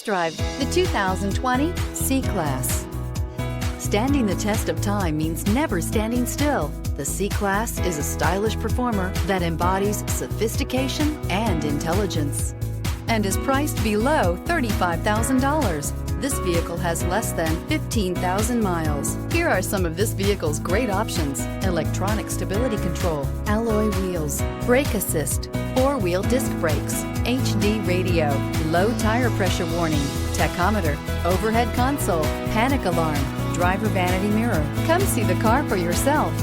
Drive the 2020 C-Class. Standing the test of time means never standing still. The C-Class is a stylish performer that embodies sophistication and intelligence and is priced below $35,000. This vehicle has less than 15,000 miles. Here are some of this vehicle's great options: electronic stability control, alloy wheels, brake assist, four-wheel disc brakes, HD radio, low tire pressure warning, tachometer, overhead console, panic alarm, driver vanity mirror. Come see the car for yourself.